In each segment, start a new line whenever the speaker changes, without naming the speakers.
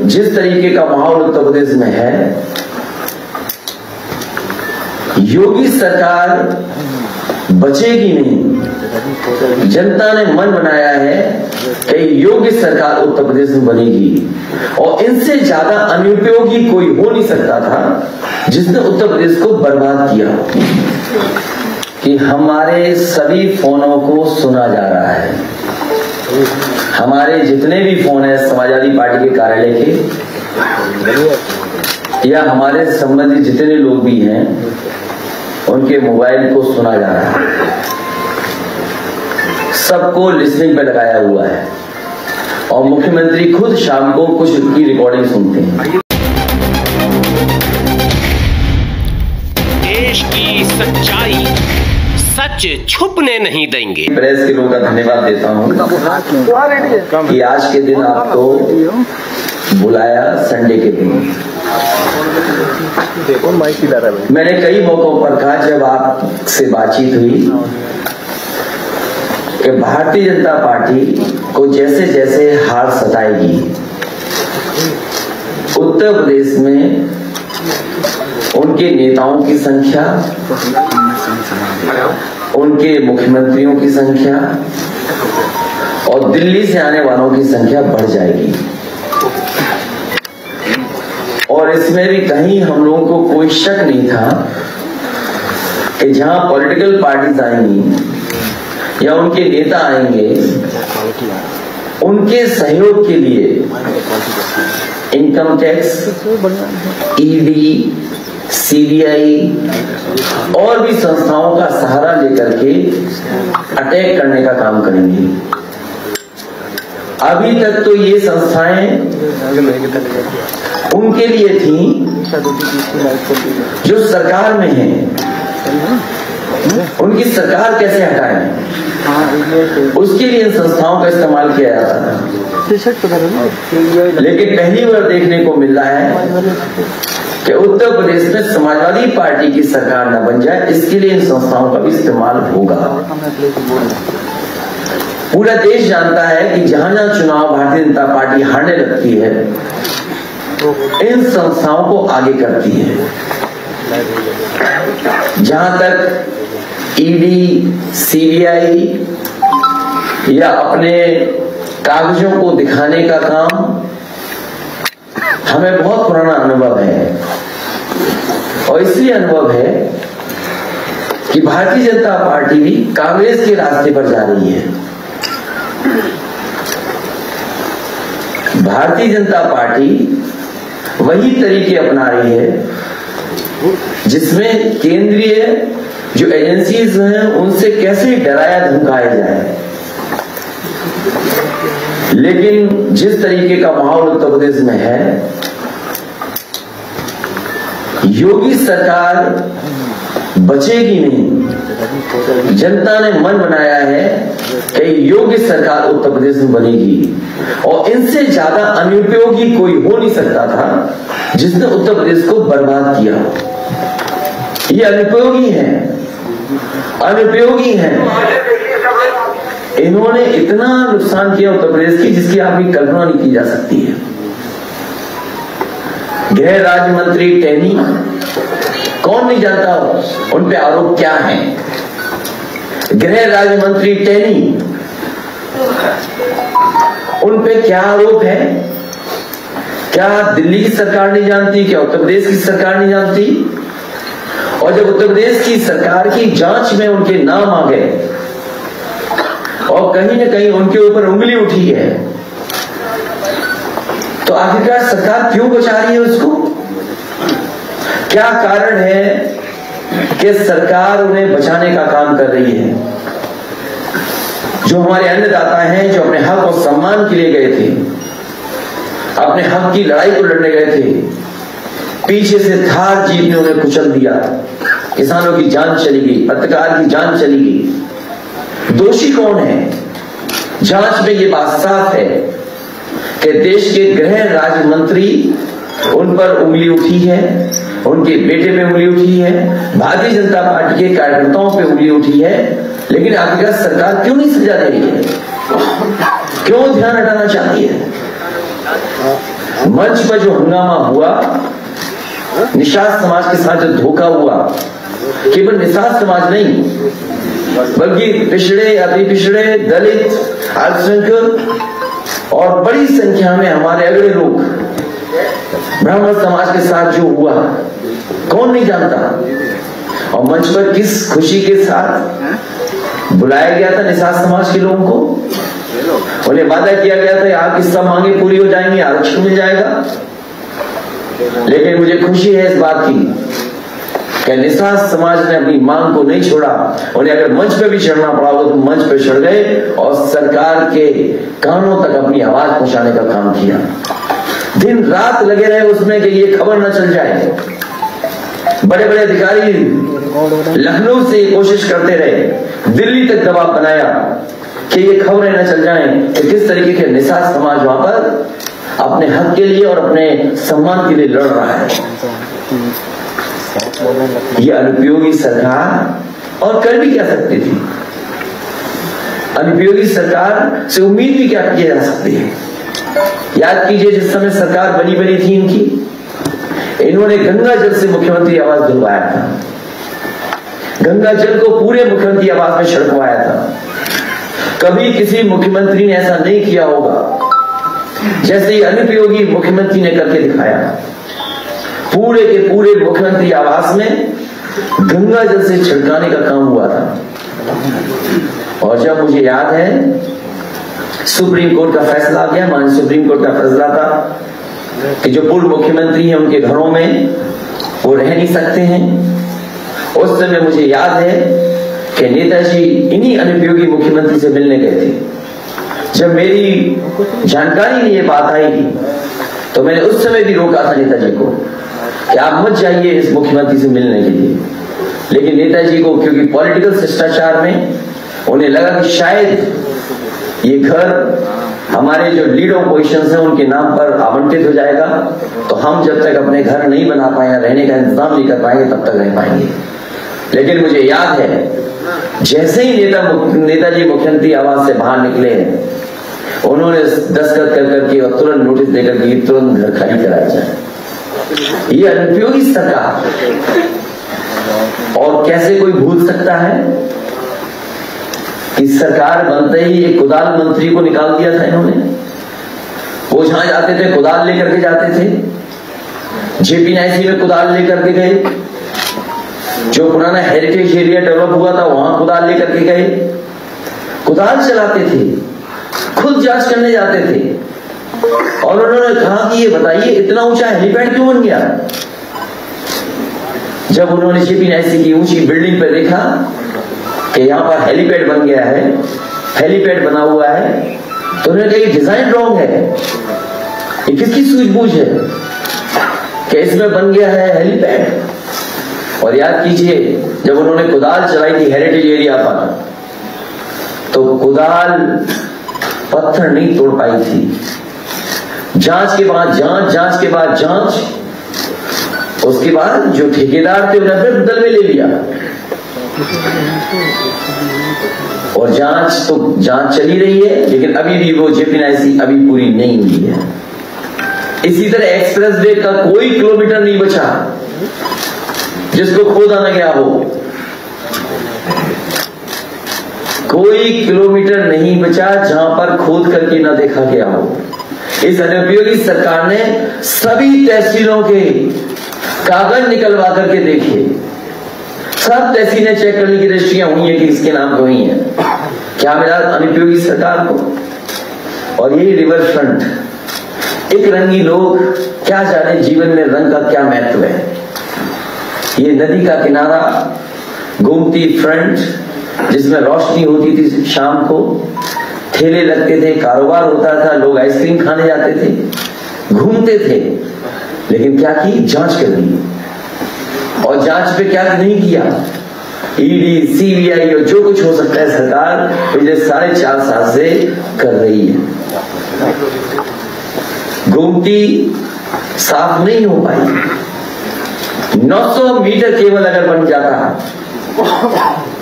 जिस तरीके का माहौल उत्तर प्रदेश में है, योगी सरकार बचेगी नहीं। जनता ने मन बनाया है कि योगी सरकार उत्तर प्रदेश में बनेगी और इनसे ज्यादा अनुपयोगी कोई हो नहीं सकता था जिसने उत्तर प्रदेश को बर्बाद किया। कि हमारे सभी फोनों को सुना जा रहा है, हमारे जितने भी फोन है समाजवादी पार्टी के कार्यालय के या हमारे संबंधित जितने लोग भी हैं उनके मोबाइल को सुना जा रहा है, सबको लिसनिंग पे लगाया हुआ है और मुख्यमंत्री खुद शाम को कुछ की रिकॉर्डिंग सुनते हैं।
देश की सच्चाई सच छुपने नहीं देंगे।
प्रेस के लोगों का धन्यवाद देता हूं कि आज के दिन आपको बुलाया, संडे के दिन। मैंने कई मौकों पर कहा जब आपसे बातचीत हुई कि भारतीय जनता पार्टी को जैसे जैसे हार सताएगी, उत्तर प्रदेश में उनके नेताओं की संख्या, उनके मुख्यमंत्रियों की संख्या और दिल्ली से आने वालों की संख्या बढ़ जाएगी। और इसमें भी कहीं हम लोगों को कोई शक नहीं था कि जहां पॉलिटिकल पार्टीज आएंगी या उनके नेता आएंगे, उनके सहयोग के लिए इनकम टैक्स, ईडी, सीबीआई और भी संस्थाओं का सहारा लेकर के अटैक करने का काम करेंगे। अभी तक तो ये संस्थाएं उनके लिए थी जो सरकार में हैं, उनकी सरकार कैसे हटाएं, उसके लिए इन संस्थाओं का इस्तेमाल किया जाता था। लेकिन पहली बार देखने को मिल रहा है कि उत्तर प्रदेश में समाजवादी पार्टी की सरकार न बन जाए, इसके लिए इन संस्थाओं का भी इस्तेमाल होगा। पूरा देश जानता है कि जहां जहां चुनाव भारतीय जनता पार्टी हारने लगती है, इन संस्थाओं को आगे करती है। जहां तक ईडी, सीबीआई या अपने कागजों को दिखाने का काम, हमें बहुत पुराना अनुभव है और इसलिए अनुभव है कि भारतीय जनता पार्टी भी कांग्रेस के रास्ते पर जा रही है। भारतीय जनता पार्टी वही तरीके अपना रही है जिसमें केंद्रीय जो एजेंसीज हैं उनसे कैसे डराया धमकाया जाए। लेकिन जिस तरीके का माहौल उत्तर प्रदेश में है, योगी सरकार बचेगी नहीं। जनता ने मन बनाया है कि योगी सरकार उत्तर प्रदेश में बनेगी और इनसे ज्यादा अनुपयोगी कोई हो नहीं सकता था जिसने उत्तर प्रदेश को बर्बाद किया। ये अनुपयोगी है, अनुपयोगी है। इन्होंने इतना नुकसान किया उत्तर प्रदेश की जिसकी आपकी कल्पना नहीं की जा सकती है। गृह राज्य मंत्री टेनी, कौन नहीं जानता उन पे आरोप क्या है। गृह राज्य मंत्री टेनी, उन पे क्या आरोप है? क्या दिल्ली की सरकार नहीं जानती? क्या उत्तर प्रदेश की सरकार नहीं जानती? और जब उत्तर प्रदेश की सरकार की जांच में उनके नाम आ गए और कहीं न कहीं उनके ऊपर उंगली उठी है, तो आखिरकार सरकार क्यों बचा रही है उसको? क्या कारण है कि सरकार उन्हें बचाने का काम कर रही है? जो हमारे अन्नदाता हैं, जो अपने हक और सम्मान के लिए गए थे, अपने हक की लड़ाई को लड़ने गए थे, पीछे से थार जीप ने उन्हें कुचल दिया। किसानों की जान चली गई, पत्रकार की जान चली गई। दोषी कौन है? जांच में ये बात साफ है कि देश के गृह राज्य मंत्री, उन पर उंगली उठी है, उनके बेटे पे उंगली उठी है, भारतीय जनता पार्टी के कार्यकर्ताओं पे उंगली उठी है। लेकिन आखिरकार सरकार क्यों नहीं सजा दे रही है? क्यों ध्यान हटाना चाहती है? मंच पर जो हंगामा हुआ, निषाद समाज के साथ जो धोखा हुआ, केवल निषाद समाज नहीं बल्कि पिछड़े, अति पिछड़े, दलित, अल्पसंख्यक और बड़ी संख्या में हमारे अगले लोग ब्राह्मण समाज के साथ जो हुआ कौन नहीं जानता। और मंच पर किस खुशी के साथ बुलाया गया था निषाद समाज के लोगों को। उन्हें वादा किया गया था आपकी सब मांगे पूरी हो जाएंगी, आरक्षण मिल जाएगा। लेकिन मुझे खुशी है इस बात की कि निषाद समाज ने अपनी मांग को नहीं छोड़ा। उन्हें अगर मंच पे भी चढ़ना पड़ा हो तो मंच पे चढ़ गए और सरकार के कानों तक अपनी आवाज पहुंचाने का काम किया। दिन रात लगे रहे उसमें कि ये खबर न चल जाए। बड़े बड़े अधिकारी लखनऊ से कोशिश करते रहे, दिल्ली तक दबाव बनाया कि ये खबरें न चल जाएं कि किस तरीके के निषाद समाज वहां पर अपने हक के लिए और अपने सम्मान के लिए लड़ रहा है। ये अनुपयोगी सरकार और कर भी क्या सकती थी। अनुपयोगी सरकार से उम्मीद भी क्या की जा सकती है। याद कीजिए जिस समय सरकार बनी थी इनकी, इन्होंने गंगा जल से मुख्यमंत्री आवास दिलवाया था। गंगा जल को पूरे मुख्यमंत्री आवास में छिड़कवाया था। कभी किसी मुख्यमंत्री ने ऐसा नहीं किया होगा जैसे ये अनुपयोगी मुख्यमंत्री ने करके दिखाया। पूरे के पूरे मुख्यमंत्री आवास में गंगा जल से छिड़काने का काम हुआ था। और जब मुझे याद है सुप्रीम कोर्ट का फैसला आ गया, माननीय सुप्रीम कोर्ट का फैसला था कि जो पूर्व मुख्यमंत्री हैं उनके घरों में वो रह नहीं सकते हैं। उस समय मुझे याद है कि नेताजी इन्हीं अनुपयोगी मुख्यमंत्री से मिलने गए थे। जब मेरी जानकारी में ये बात आई तो मैंने उस समय भी रोका था नेताजी को कि आप मत जाइए इस मुख्यमंत्री से मिलने के लिए। लेकिन नेताजी को क्योंकि पॉलिटिकल शिष्टाचार में उन्हें लगा कि शायद ये घर हमारे जो लीड ऑपोजिशन है उनके नाम पर आवंटित हो जाएगा, तो हम जब तक अपने घर नहीं बना पाएंगे, रहने का इंतजाम नहीं कर पाएंगे, तब तक रह पाएंगे। लेकिन मुझे याद है जैसे ही नेताजी मुख्यमंत्री आवास से बाहर निकले, उन्होंने दस्तखत कर करके और तुरंत नोटिस देकर के तुरंत घर खाली कराया जाए। ये अनुपयोगी सरकार, और कैसे कोई भूल सकता है कि सरकार बनते ही एक कुदाल मंत्री को निकाल दिया था इन्होंने। वो जहां जाते थे कुदाल लेकर के जाते थे। जेपीएनआईसी में कुदाल लेकर के गए, जो पुराना हेरिटेज एरिया डेवलप हुआ था वहां कुदाल लेकर के गए, कुदाल चलाते थे, खुद जांच करने जाते थे। और उन्होंने कहा कि ये बताइए इतना ऊंचा हेलीपैड क्यों बन गया। जब उन्होंने जेपीएनआईसी की ऊंची बिल्डिंग पर देखा कि यहां पर हेलीपैड बन गया है, हेलीपैड बना हुआ है, तो उन्होंने कहा डिजाइन रॉन्ग है, ये किसकी सूझबूझ है कि इसमें बन गया है हेलीपैड। और याद कीजिए जब उन्होंने कुदाल चलाई थी हेरिटेज एरिया पर, तो कुदाल पत्थर नहीं तोड़ पाई थी। जांच के बाद जांच, जांच के बाद जांच, उसके बाद जो ठेकेदार थे उन्हें फिर बदल में ले लिया। और जांच चली रही है, लेकिन अभी भी वो जेपीएनआईसी अभी पूरी नहीं हुई है। इसी तरह एक्सप्रेस वे का कोई किलोमीटर नहीं बचा जिसको खोदा न गया हो। कोई किलोमीटर नहीं बचा जहां पर खोद करके न देखा गया हो। इस अनुपयोगी सरकार ने सभी तहसीलों के कागज निकलवा करके देखे, सब तहसीलें चेक करने की रजिस्ट्रियां हुई है कि इसके नाम पे हुई है। क्या मिला अनुपयोगी सरकार को। और यही रिवर फ्रंट, एक रंगी लोग क्या जाने जीवन में रंग का क्या महत्व है। ये नदी का किनारा, गोमती फ्रंट, जिसमें रोशनी होती थी शाम को, ठेले लगते थे, कारोबार होता था, लोग आइसक्रीम खाने जाते थे, घूमते थे। लेकिन क्या की, जांच कर दी। और जांच पे क्या नहीं किया, ईडी, सीबीआई और जो कुछ हो सकता है सरकार पिछले 4.5 साल से कर रही है। गोमती साफ नहीं हो पाई। 900 मीटर केवल अगर बन जाता,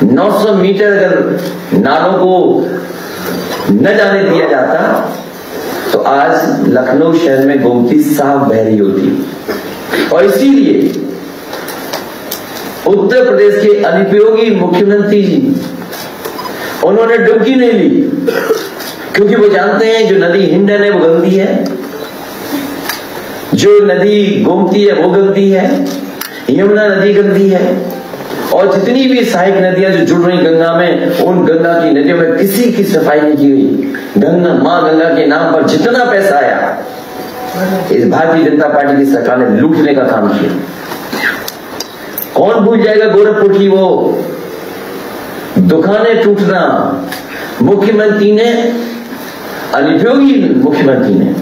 900 मीटर अगर नालों को न जाने दिया जाता, तो आज लखनऊ शहर में गोमती साफ बह रही होती। और इसीलिए उत्तर प्रदेश के अनुपयोगी मुख्यमंत्री जी उन्होंने डुबकी नहीं ली, क्योंकि वो जानते हैं जो नदी हिंडन है वो गंदी है, जो नदी गोमती है वो गंदी है, यमुना नदी गंदी है, और जितनी भी सहायक नदियां जो जुड़ रही गंगा में, उन गंगा की नदियों में किसी की सफाई नहीं की गई। गंगा मां गंगा के नाम पर जितना पैसा आया इस भारतीय जनता पार्टी की सरकार ने लूटने का काम किया। कौन भूल जाएगा गोरखपुर की वो दुकानें टूटना। मुख्यमंत्री ने, अनुपयोगी मुख्यमंत्री ने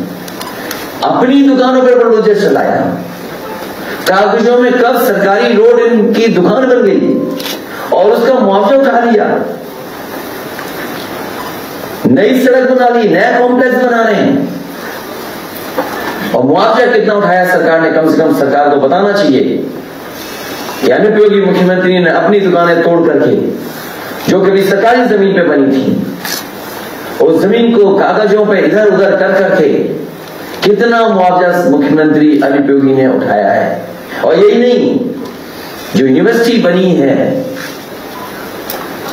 अपनी दुकानों पर बुलडोजर चलाया। कागजों में कब सरकारी रोड इनकी दुकान बन गई और उसका मुआवजा उठा लिया। नई सड़क बना ली, नया कॉम्प्लेक्स बना रहे हैं, और मुआवजा कितना उठाया सरकार ने, कम से कम सरकार को बताना चाहिए कि अनुपयोगी मुख्यमंत्री ने अपनी दुकानें तोड़ करके, जो कभी सरकारी जमीन पे बनी थी, उस जमीन को कागजों पे इधर उधर कर करके कितना मुआवजा मुख्यमंत्री अनुपयोगी ने उठाया है। और यही नहीं, जो यूनिवर्सिटी बनी है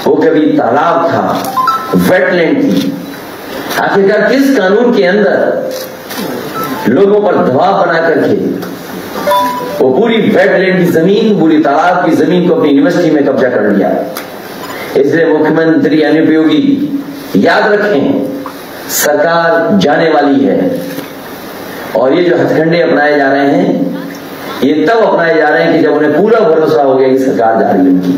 वो कभी तालाब था, वेटलैंड थी। आखिरकार किस कानून के अंदर लोगों पर दबाव बना करके वो पूरी वेटलैंड की जमीन, पूरी तालाब की जमीन को अपनी यूनिवर्सिटी में कब्जा कर लिया। इसलिए मुख्यमंत्री अनुपयोगी याद रखें, सरकार जाने वाली है, और ये जो हथकंडे अपनाए जा रहे हैं ये तब अपनाए जा रहे हैं कि जब उन्हें पूरा भरोसा हो गया कि सरकार जा रही है उनकी।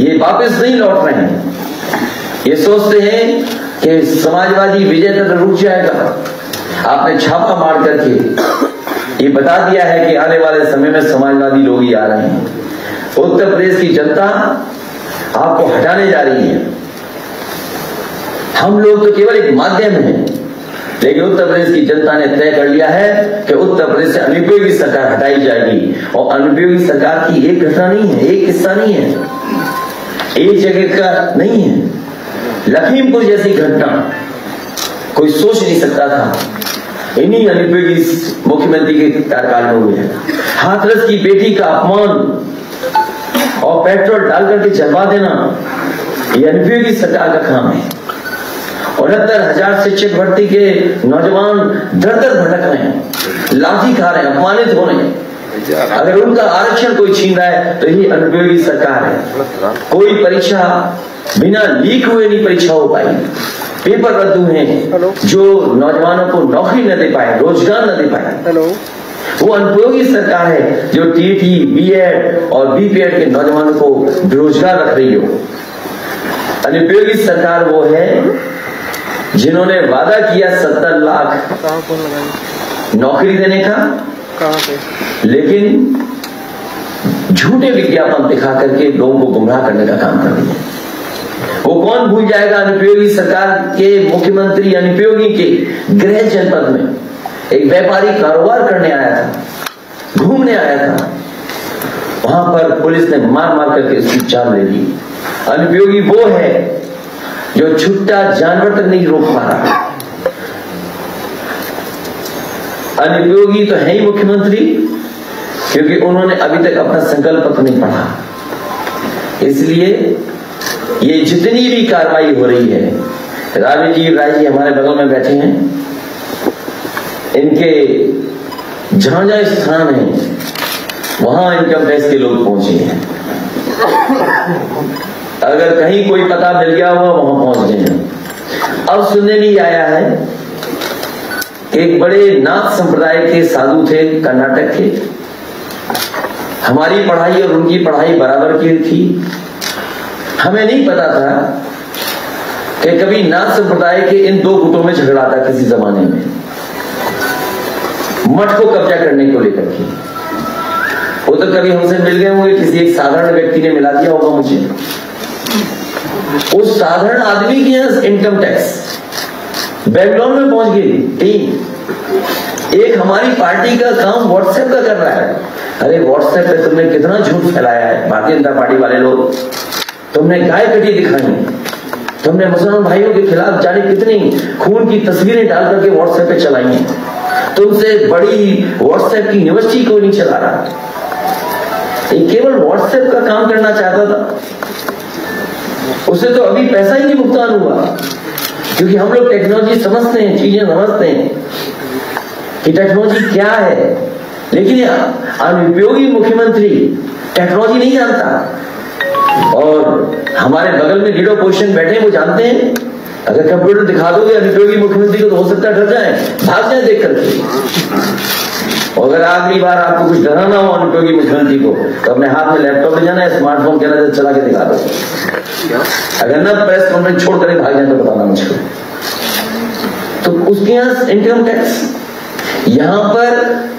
ये वापस नहीं लौट रहे हैं। ये सोचते हैं कि समाजवादी विजय तक रुक जाएगा। आपने छापा मार करके ये बता दिया है कि आने वाले समय में समाजवादी लोग ही आ रहे हैं। उत्तर प्रदेश की जनता आपको हटाने जा रही है। हम लोग तो केवल एक माध्यम है, लेकिन उत्तर प्रदेश की जनता ने तय कर लिया है कि उत्तर प्रदेश से अनुपयोगी सरकार हटाई जाएगी। और अनुपयोगी सरकार की एक घटना नहीं है, एक किस्सा नहीं है, एक जगह का नहीं है। लखीमपुर जैसी घटना कोई सोच नहीं सकता था, इन्हीं अनुपयोगी मुख्यमंत्री के कार्यकाल में हुए हैं। हाथरस की बेटी का अपमान और पेट्रोल डाल करके जलवा देना, ये अनुपयोगी सरकार का काम है। 69,000 शिक्षक भर्ती के नौजवान दर दर भटक रहे हैं, लाठी खा रहे हैं, अपमानित हो रहे हैं। अगर उनका आरक्षण कोई छीन रहा है तो ये अनुपयोगी सरकार है। कोई परीक्षा बिना लीक हुए नहीं परीक्षा हो पाई, पेपर रद्द हुए हैं, जो नौजवानों को नौकरी न दे पाए, रोजगार न दे पाए। वो अनुपयोगी सरकार है जो टीटी, बीएड और बीपीएड के नौजवानों को बेरोजगार रख रही हो। अनुपयोगी सरकार वो है जिन्होंने वादा किया 70 लाख नौकरी देने का, लेकिन झूठे विज्ञापन दिखा करके लोगों को गुमराह करने का काम कर दिया। वो कौन भूल जाएगा अनुपयोगी सरकार के मुख्यमंत्री अनुपयोगी के गृह जनपद में एक व्यापारी कारोबार करने आया था, घूमने आया था, वहां पर पुलिस ने मार मार करके उसकी जान ले ली। अनुपयोगी वो है जो छुट्टा जानवर तक नहीं रोक पा रहा। अनुपयोगी तो है ही मुख्यमंत्री, क्योंकि उन्होंने अभी तक अपना संकल्प पत्र नहीं पढ़ा। इसलिए ये जितनी भी कार्रवाई हो रही है, राजीव राय जी हमारे बगल में बैठे हैं, इनके जहां जहां स्थान है वहां इनकम टैक्स के लोग पहुंचे हैं। अगर कहीं कोई पता मिल गया हुआ वहां पहुंच गए हैं। अब सुनने में आया है एक बड़े नाथ संप्रदाय के साधु थे कर्नाटक के, हमारी पढ़ाई और उनकी पढ़ाई बराबर की थी। हमें नहीं पता था कि कभी नाथ संप्रदाय के इन दो गुटों में झगड़ा था किसी जमाने में, मठ को कब्जा करने को लेकर के। वो तो कभी हमसे मिल गए होंगे, किसी एक साधारण व्यक्ति ने मिला दिया होगा मुझे। उस साधारण आदमी की इनकम टैक्स बेंगलोर में पहुंच गई टीम। एक हमारी पार्टी का काम व्हाट्सएप का कर रहा है। अरे व्हाट्सएप पे तुमने कितना झूठ फैलाया है, भारतीय जनता पार्टी वाले लोग, तुमने गाय कटी दिखाई, तो हमने मुसलमान भाइयों के खिलाफ जाने कितनी खून की तस्वीरें डाल करके व्हाट्सएप पे चलाई हैं। तुमसे बड़ी व्हाट्सएप की यूनिवर्सिटी कोई नहीं चला रहा, ये केवल व्हाट्सएप का काम करना चाहता था। उसे तो अभी पैसा ही नहीं भुगतान हुआ, क्योंकि हम लोग टेक्नोलॉजी समझते हैं, चीजें समझते हैं कि टेक्नोलॉजी क्या है। लेकिन अनुपयोगी मुख्यमंत्री टेक्नोलॉजी नहीं जानता। और हमारे बगल में लीडर पोजीशन बैठे हैं, वो जानते हैं अगर कंप्यूटर दिखा दोगे अनुपयोगी मुख्यमंत्री को तो हो सकता है डर जाए, भाग जाए देख करके। और अगर अगली बार आपको कुछ डराना हो अनुपयोगी मुख्यमंत्री को तो अपने हाथ में लैपटॉप ले जाना है, स्मार्टफोन के अंदर चला के दिखा दो। अगर ना प्रेस कॉन्फ्रेंस छोड़ कर भाग जाए तो बताना मुझको। तो उसके यहाँ इनकम टैक्स, यहां पर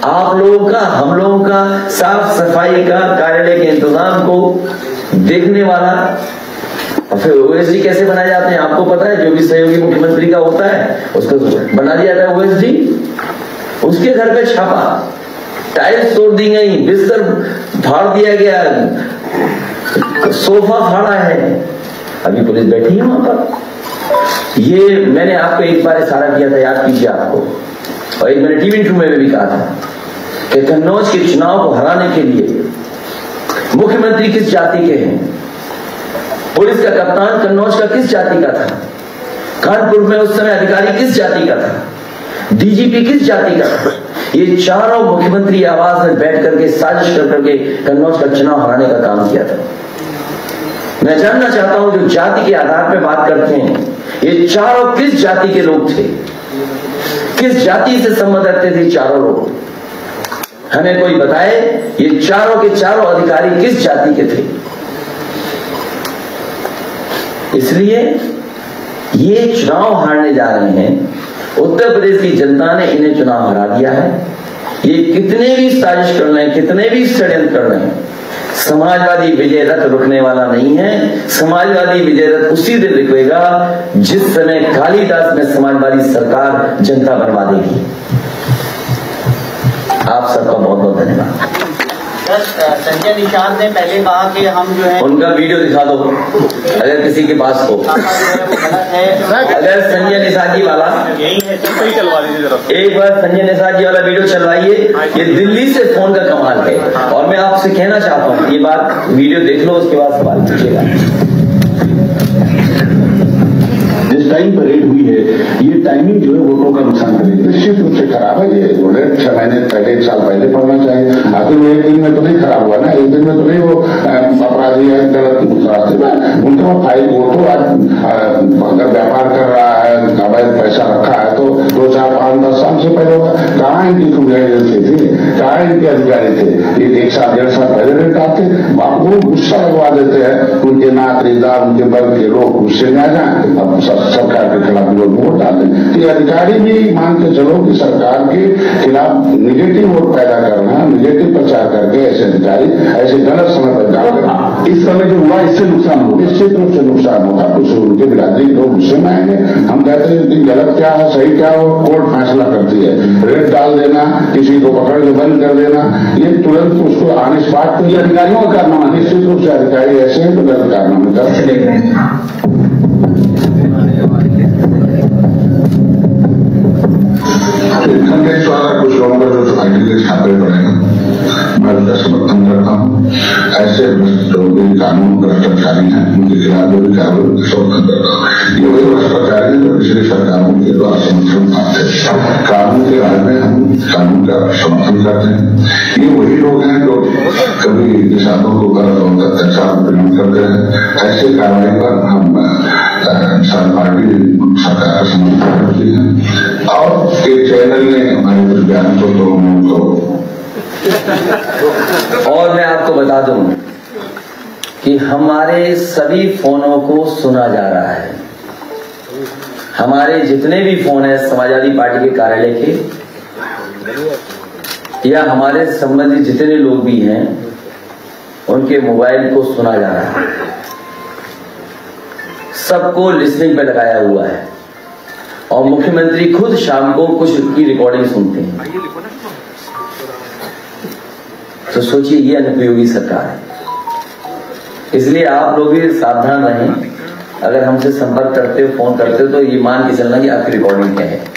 आप लोगों का, हम लोगों का साफ सफाई का, कार्यालय के इंतजाम को देखने वाला। और फिर ओएसडी कैसे बनाए जाते हैं आपको पता है, जो भी सहयोगी मुख्यमंत्री का होता है उसको बना दिया जाता है ओएसडी। उसके घर पे छापा, टाइल्स तोड़ दी गई, बिस्तर फाड़ दिया गया, सोफा फाड़ा है, अभी पुलिस बैठी है वहां पर। ये मैंने आपको एक बार इशारा किया था, याद कीजिए आपको, और एक मैंने टीवी इंटरव्यू में भी कहा था कि कन्नौज के चुनाव को हराने के लिए मुख्यमंत्री किस जाति के हैं, पुलिस का कप्तान कन्नौज का किस जाति का था, कानपुर में उस समय अधिकारी किस जाति का था, डीजीपी किस जाति का था। ये चारों मुख्यमंत्री आवास में बैठ करके साजिश कर करके कन्नौज का चुनाव हराने का काम किया था। मैं जानना चाहता हूं जो जाति के आधार पर बात करते हैं, ये चारों किस जाति के लोग थे, किस जाति से संबंध रखते थे चारों लोग, हमें कोई बताए। ये चारों के चारों अधिकारी किस जाति के थे। इसलिए ये चुनाव हारने जा रहे हैं, उत्तर प्रदेश की जनता ने इन्हें चुनाव हरा दिया है। ये कितने भी साजिश कर लें, कितने भी षड्यंत्र कर लें, समाजवादी विजय रथ रुकने वाला नहीं है। समाजवादी विजय रथ उसी दिन रुकेगा जिस समय कालिदास में समाजवादी सरकार जनता बनवा देगी। आप सबका बहुत बहुत धन्यवाद।
संजय निषाद ने पहले कहा कि हम जो है,
उनका वीडियो दिखा दो अगर किसी के पास हो। अगर संजय निषाद जी वाला, एक बार संजय निषाद जी वाला वीडियो चलवाइए। ये दिल्ली से फोन का कमाल है। और मैं आपसे कहना चाहता हूँ, ये बात वीडियो देख लो, उसके बाद सवाल पूछिएगा।
जिस टाइम परेड हुई है, ये टाइमिंग जो है वोटों का नुकसान करेगी, निश्चित रूप से खराब है। ये बोले 6 महीने पहले, 1 साल पहले पढ़ना चाहिए। आखिर वो एक दिन में तो नहीं खराब हुआ ना, एक दिन में तो नहीं वो अपराधी है गलत रास्ते में उनके पास फाइल। वो तो आज अगर व्यापार कर रहा है, अवैध पैसा रखा है, तो 2, 4, 5, 10 साल से पहले होगा। कहाँ इनकी एजेंसी थी, कहाँ इनके अधिकारी थे। ये 1 साल 1.5 साल पहले रेट आते, वो गुस्सा लगवा देते हैं। उनके नाक रिश्तेदार, उनके वर्ग के लोग गुस्से में आ जाए, अब सरकार के खिलाफ लोग वोट डालते। तो ये अधिकारी भी मान के चलो कि सरकार के खिलाफ निगेटिव वोट पैदा करना, निगेटिव प्रचार करके ऐसे अधिकारी ऐसे गलत समय पर डाल, इस समय जो हुआ इससे नुकसान होगा, निश्चित रूप से नुकसान होगा। कुछ उनके बिरादरी के लोग गुस्से में आएंगे। हम कहते हैं कि गलत क्या है, सही क्या हो, कोर्ट फैसला करती है। रेट डाल देना, किसी को पकड़ के बंद कर देना, ये तुरंत उसको आने स्पॉट पर अधिकारियों का कारनामा। निश्चित रूप से अधिकारी ऐसे हैं तो गलत कारनामे कर
खंडेश वाला कुछ लोगों का जो आईटी के छापे पड़े हैं, मैं उसका समर्थन करता हूँ। ऐसे जो भी कानून भ्रष्टाचारी हैं उनके खिलाफ जो भी कार्रवाई समर्थन करता हूँ। ये वही भ्रष्टाचारी जो पिछली सरकारों के द्वारा समर्थन पाते हैं। कानून के राज में हम कानून का समर्थन करते हैं। ये वही लोग हैं जो कभी किसानों को गलत और अत्याचार प्रयोग करते हैं। ऐसे कार्रवाई पर हम पार्टी सरकार का समर्थन करती है। और एक चैनल ने हमारे कुछ बयान को
और मैं आपको बता दूं कि हमारे सभी फोनों को सुना जा रहा है। हमारे जितने भी फोन हैं समाजवादी पार्टी के कार्यालय के या हमारे संबंधित जितने लोग भी हैं, उनके मोबाइल को सुना जा रहा है। सबको लिसनिंग पे लगाया हुआ है। और मुख्यमंत्री खुद शाम को कुछ की रिकॉर्डिंग सुनते हैं। तो सोचिए, ये अनुपयोगी सरकार है। इसलिए आप लोग भी सावधान रहें। अगर हमसे संपर्क करते हो, फोन करते हो, तो ये मान के चलना कि आपकी रिकॉर्डिंग क्या है।